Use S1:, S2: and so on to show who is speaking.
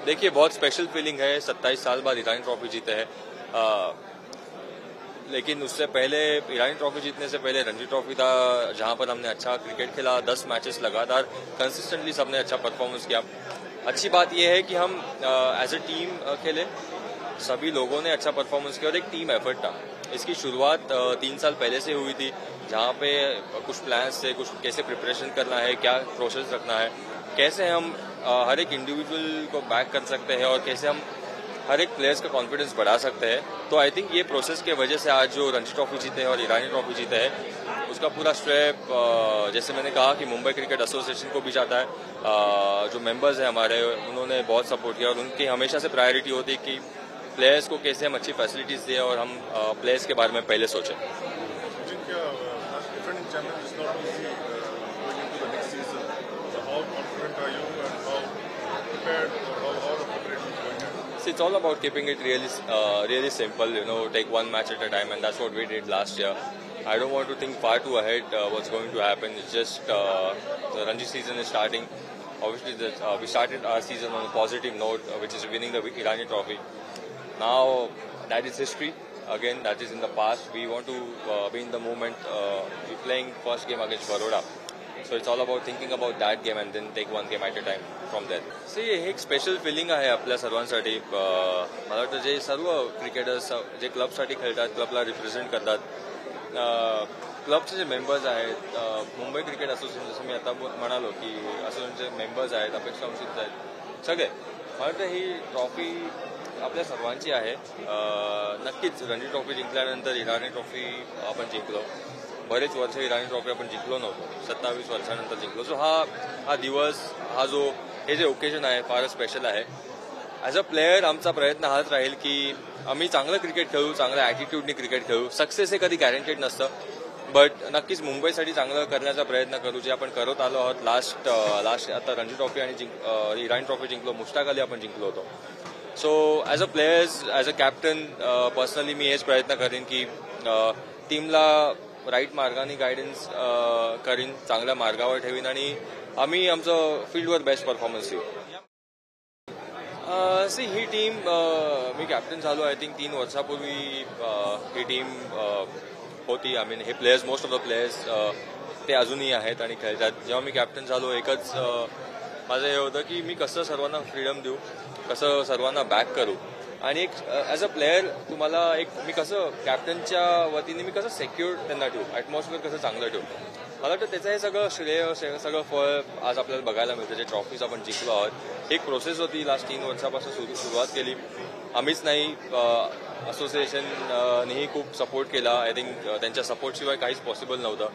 S1: देखिए बहुत special feeling है, 27 साल बाद ईरानी ट्रॉफी जीते हैं। लेकिन उससे पहले ईरानी ट्रॉफी जीतने से पहले रणजी ट्रॉफी था, जहां पर हमने अच्छा क्रिकेट खेला। 10 मैचेस लगातार कंसिस्टेंटली सबने अच्छा परफॉर्मेंस किया। अच्छी बात यह है कि हम एज ए टीम खेले, सभी लोगों ने अच्छा परफॉर्मेंस किया और एक टीम एफर्ट था। इसकी शुरुआत 3 साल पहले से हुई थी, जहां पे कुछ प्लान्स थे, कुछ कैसे प्रिपरेशन करना है, क्या प्रोसेस रखना है, कैसे हम हर एक इंडिविजुअल को बैक कर सकते हैं और कैसे हम हर एक प्लेयर्स का कॉन्फिडेंस बढ़ा सकते हैं। तो आई थिंक ये प्रोसेस के वजह से आज जो रणजी ट्रॉफी जीते हैं और ईरानी ट्रॉफी जीते हैं, उसका पूरा श्रेय जैसे मैंने कहा कि मुंबई क्रिकेट एसोसिएशन को भी जाता है। जो मेंबर्स हैं हमारे, उन्होंने बहुत सपोर्ट किया और उनकी हमेशा से प्रायोरिटी होती है कि प्लेयर्स को कैसे हम अच्छी फैसिलिटीज दें और हम प्लेयर्स के बारे में पहले सोचें। It's all about keeping it really simple. Take one match at a time, and that's what we did last year. I don't want to think far too ahead what's going to happen. It's just the Ranji season is starting. Obviously, we started our season on a positive note, which is winning the Irani Trophy. Now that is history. Again, that is in the past. We want to be in the moment. We're playing first game against Baroda. So it's all about thinking about that game and then take one game at a time from there. See, हे एक special feeling आहे आपल्या सर्वांसाठी. मला वाटतं जे सर्व cricketers जे क्लबसाठी खेळतात, क्लबला रिप्रेझेंट करतात, क्लबचे जे मेंबर्स आहेत, मुंबई क्रिकेट असोसिएशन, जसं मी आता म्हणालो की असोसिएशनचे मेंबर्स आहेत, अपेक्षा वंचित आहेत, सगळे. मला वाटतं ही ट्रॉफी आपल्या सर्वांची आहे. नक्कीच रणजी ट्रॉफी जिंकल्यानंतर इराणी ट्रॉफी आपण जिंकलो. बरेच वर्ष इराणी ट्रॉफी आपण जिंकलो नव्हतो, 27 वर्षानंतर जिंकलो. सो हा दिवस, हे जे ओकेजन आहे फारच स्पेशल आहे. ॲज अ प्लेयर आमचा प्रयत्न हाच राहील की आम्ही चांगलं क्रिकेट खेळू, चांगल्या ॲटिट्यूडने क्रिकेट खेळू. सक्सेस हे कधी गॅरंटेड नसतं, बट नक्कीच मुंबईसाठी चांगलं करण्याचा प्रयत्न करू, जे आपण करत आलो आहोत. लास्ट आता रणजी ट्रॉफी आणि इराणी ट्रॉफी जिंकलो, मुश्ताक अली आपण जिंकलो होतो. So as a players, as a captain, personally मी हेच प्रयत्न करेन की टीमला राईट मार्गाने गायडन्स करीन, चांगल्या मार्गावर ठेवीन आणि आम्ही आमचं फील्डवर बेस्ट परफॉर्मन्स देऊ. ही टीम, मी कॅप्टन झालो आय थिंक 3 वर्षापूर्वी ही टीम होती. आय मीन हे players, most of the players ते अजूनही आहेत आणि खेळतात. जेव्हा मी कॅप्टन झालो, एकच माझं हे होतं की मी कसं सर्वांना फ्रीडम देऊ, कसं सर्वांना बॅक करू आणि एक ॲज अ प्लेयर तुम्हाला मी कसं कॅप्टनच्या वतीने मी कसं सेक्युअर त्यांना ठेवू, ॲटमॉस्फिअर कसं चांगलं ठेवू. मला वाटतं त्याचं हे सगळं श्रेय, सगळं फळ आज आपल्याला बघायला मिळतं. जे ट्रॉफीज आपण जिंकलो आहोत, एक प्रोसेस होती. लास्ट 3 वर्षापासून सुरुवात केली. आम्हीच नाही, असोसिएशननेही खूप सपोर्ट केला. आय थिंक त्यांच्या सपोर्टशिवाय काहीच पॉसिबल नव्हतं.